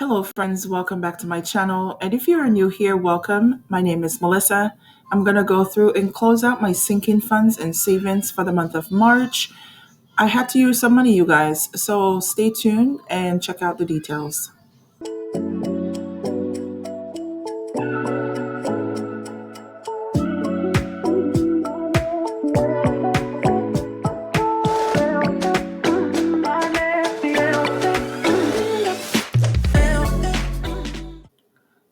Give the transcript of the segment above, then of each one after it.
Hello, friends. Welcome back to my channel. And if you're new here, welcome. My name is Melissa. I'm going to go through and close out my sinking funds and savings for the month of March. I had to use some money, you guys. So stay tuned and check out the details.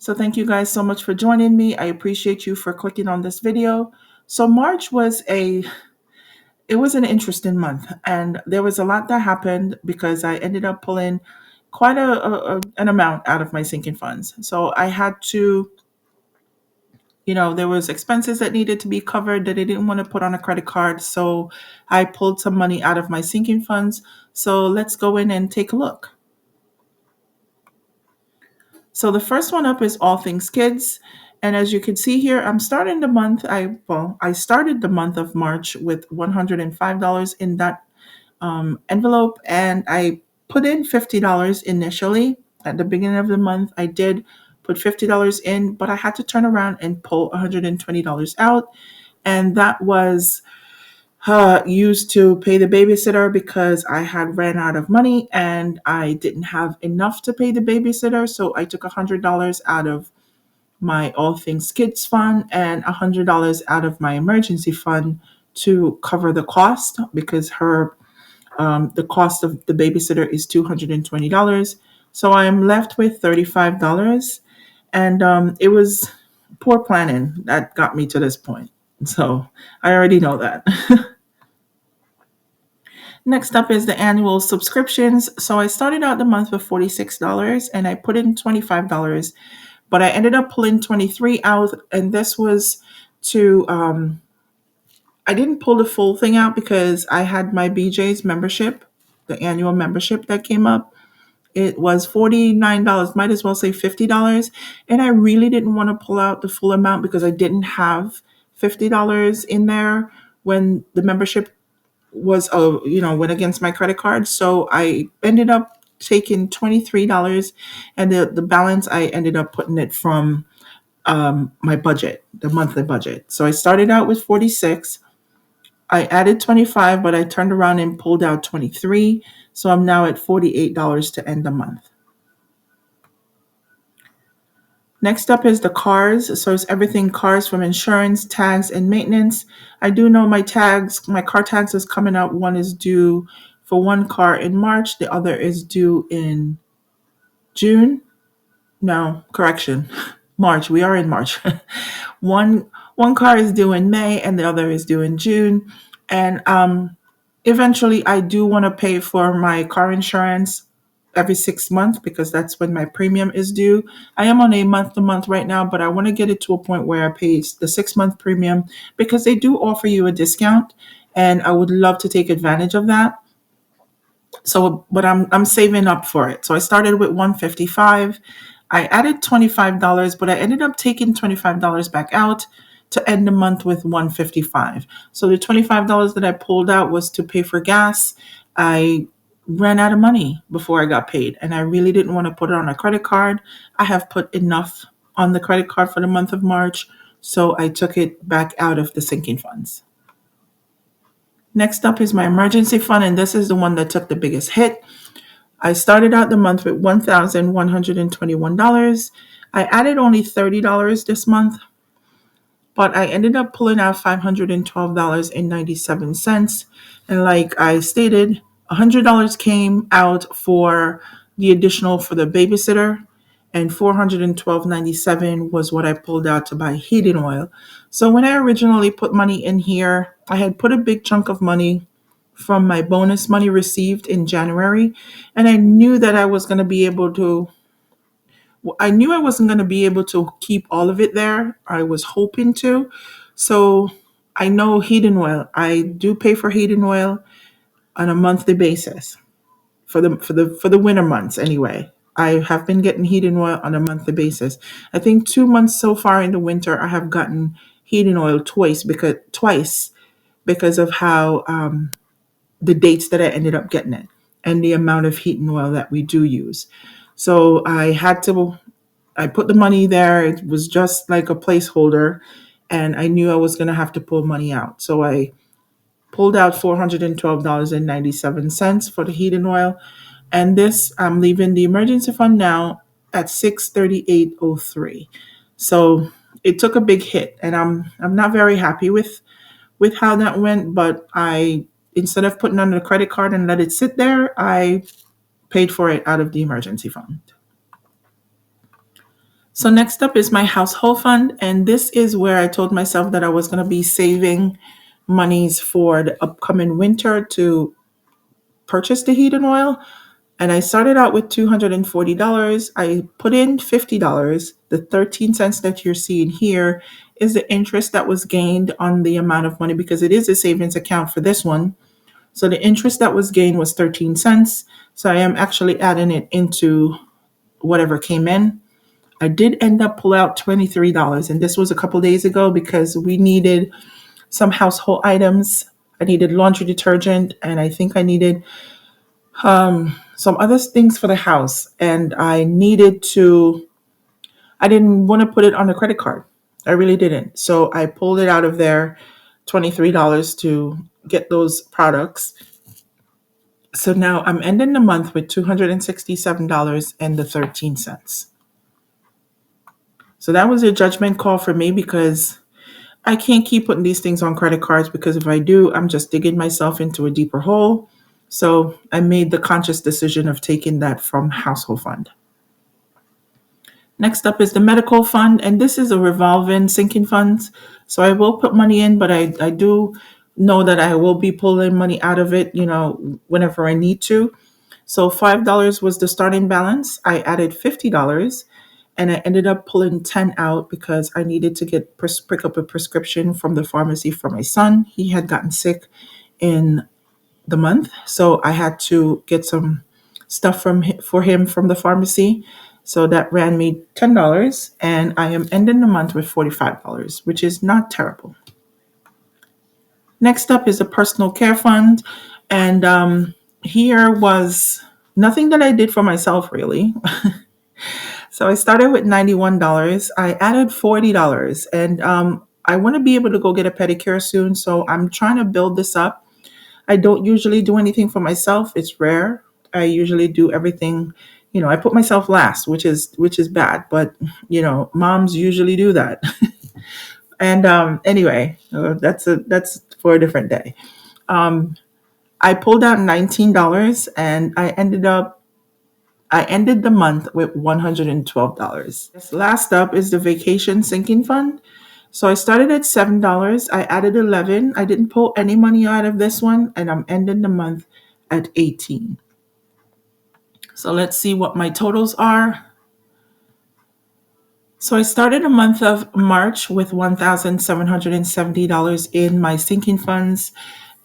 So thank you guys so much for joining me. I appreciate you for clicking on this video. So March was an interesting month, and there was a lot that happened because I ended up pulling quite an amount out of my sinking funds. So I had to, there was expenses that needed to be covered that I didn't want to put on a credit card. So I pulled some money out of my sinking funds. So let's go in and take a look. So the first one up is All Things Kids. And as you can see here, I'm starting the month. I started the month of March with $105 in that envelope, and I put in $50 initially at the beginning of the month. I did put $50 in, but I had to turn around and pull $120 out, and that was used to pay the babysitter because I had ran out of money and I didn't have enough to pay the babysitter. So I took $100 out of my All Things Kids fund and $100 out of my emergency fund to cover the cost because the cost of the babysitter is $220. So I'm left with $35. And it was poor planning that got me to this point. So I already know that. Next up is the annual subscriptions. So I started out the month with $46 and I put in $25, but I ended up pulling 23 out. And this was to, I didn't pull the full thing out because I had my BJ's membership, the annual membership that came up. It was $49, might as well say $50. And I really didn't want to pull out the full amount because I didn't have $50 in there when the membership was went against my credit card. So I ended up taking $23, and the balance I ended up putting it from my budget, the monthly budget. So I started out with 46. I added 25, but I turned around and pulled out 23. So I'm now at $48 to end the month. Next up is the cars. So it's everything cars, from insurance, tags, and maintenance. I do know my car tags is coming up. One is due for one car in March. The other is due in June. No, correction. March. We are in March. One car is due in May and the other is due in June. And eventually I do want to pay for my car insurance every 6 months because that's when my premium is due. I am on a month to month right now, but I want to get it to a point where I pay the 6 month premium because they do offer you a discount, and I would love to take advantage of that. So, but I'm saving up for it. So I started with 155. I added $25, but I ended up taking $25 back out to end the month with 155. So the $25 that I pulled out was to pay for gas. I ran out of money before I got paid, and I really didn't want to put it on a credit card. I have put enough on the credit card for the month of March, so I took it back out of the sinking funds. Next up is my emergency fund, and this is the one that took the biggest hit. I started out the month with $1,121. I added only $30 this month, but I ended up pulling out $512.97. And like I stated, $100 came out for the additional for the babysitter, and $412.97 was what I pulled out to buy heating oil. So when I originally put money in here, I had put a big chunk of money from my bonus money received in January, and I knew that I wasn't going to be able to keep all of it there. I was hoping to. So I know heating oil. I do pay for heating oil on a monthly basis for the winter months anyway. I have been getting heating oil on a monthly basis. I think 2 months so far in the winter I have gotten heating oil twice because of how the dates that I ended up getting it and the amount of heating oil that we do use. So I put the money there. It was just like a placeholder, and I knew I was going to have to pull money out. So I pulled out $412.97 for the heating oil. And this, I'm leaving the emergency fund now at 638.03. So it took a big hit, and I'm not very happy with how that went. But I, instead of putting on the credit card and let it sit there, I paid for it out of the emergency fund. So next up is my household fund, and this is where I told myself that I was going to be saving monies for the upcoming winter to purchase the heating oil. And I started out with $240. I put in $50. The 13 cents that you're seeing here is the interest that was gained on the amount of money, because it is a savings account for this one. So the interest that was gained was 13 cents. So I am actually adding it into whatever came in. I did end up pull out $23, and this was a couple days ago because we needed some household items. I needed laundry detergent, and I think I needed some other things for the house, and I didn't want to put it on a credit card. I really didn't. So I pulled it out of there, $23 to get those products. So now I'm ending the month with $267.13. So that was a judgment call for me, because I can't keep putting these things on credit cards, because if I do, I'm just digging myself into a deeper hole. So I made the conscious decision of taking that from household fund. Next up is the medical fund, and this is a revolving sinking fund. So I will put money in, but I do know that I will be pulling money out of it, whenever I need to. So $5 was the starting balance. I added $50, and I ended up pulling 10 out because I needed to pick up a prescription from the pharmacy for my son. He had gotten sick in the month, so I had to get some stuff for him from the pharmacy. So that ran me $10, and I am ending the month with $45, which is not terrible. Next up is a personal care fund, and here was nothing that I did for myself really. So I started with $91. I added $40, and I want to be able to go get a pedicure soon, so I'm trying to build this up. I don't usually do anything for myself. It's rare. I usually do everything. I put myself last, which is bad, but moms usually do that. And anyway, that's for a different day. I pulled out $19, and I ended the month with $112. Last up is the vacation sinking fund. So I started at $7. I added 11. I didn't pull any money out of this one, and I'm ending the month at 18. So let's see what my totals are. So I started the month of March with $1,770 in my sinking funds,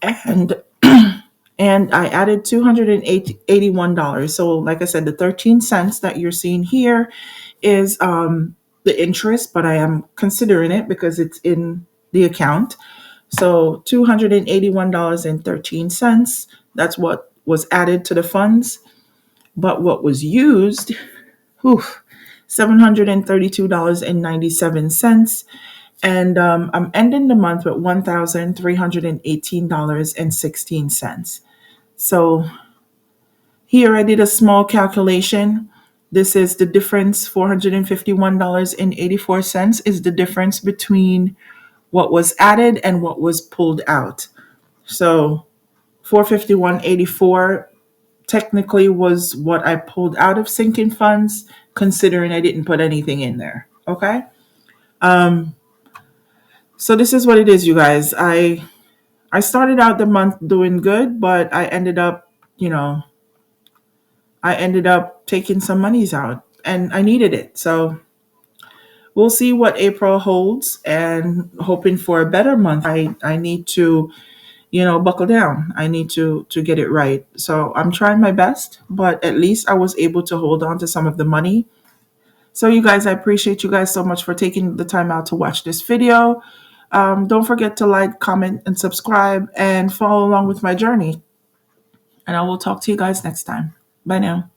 and and I added $281. So like I said, the 13 cents that you're seeing here is the interest, but I am considering it because it's in the account. So $281.13, that's what was added to the funds. But what was used, $732.97. And I'm ending the month with $1,318.16. So here I did a small calculation. This is the difference. $451.84 is the difference between what was added and what was pulled out. So 451.84 technically was what I pulled out of sinking funds, considering I didn't put anything in there. Okay. So this is what it is, you guys. I started out the month doing good, but I ended up taking some monies out, and I needed it. So we'll see what April holds, and hoping for a better month. I need to, buckle down. I need to get it right. So I'm trying my best, but at least I was able to hold on to some of the money. So you guys, I appreciate you guys so much for taking the time out to watch this video. Don't forget to like, comment, and subscribe, and follow along with my journey. And I will talk to you guys next time. Bye now.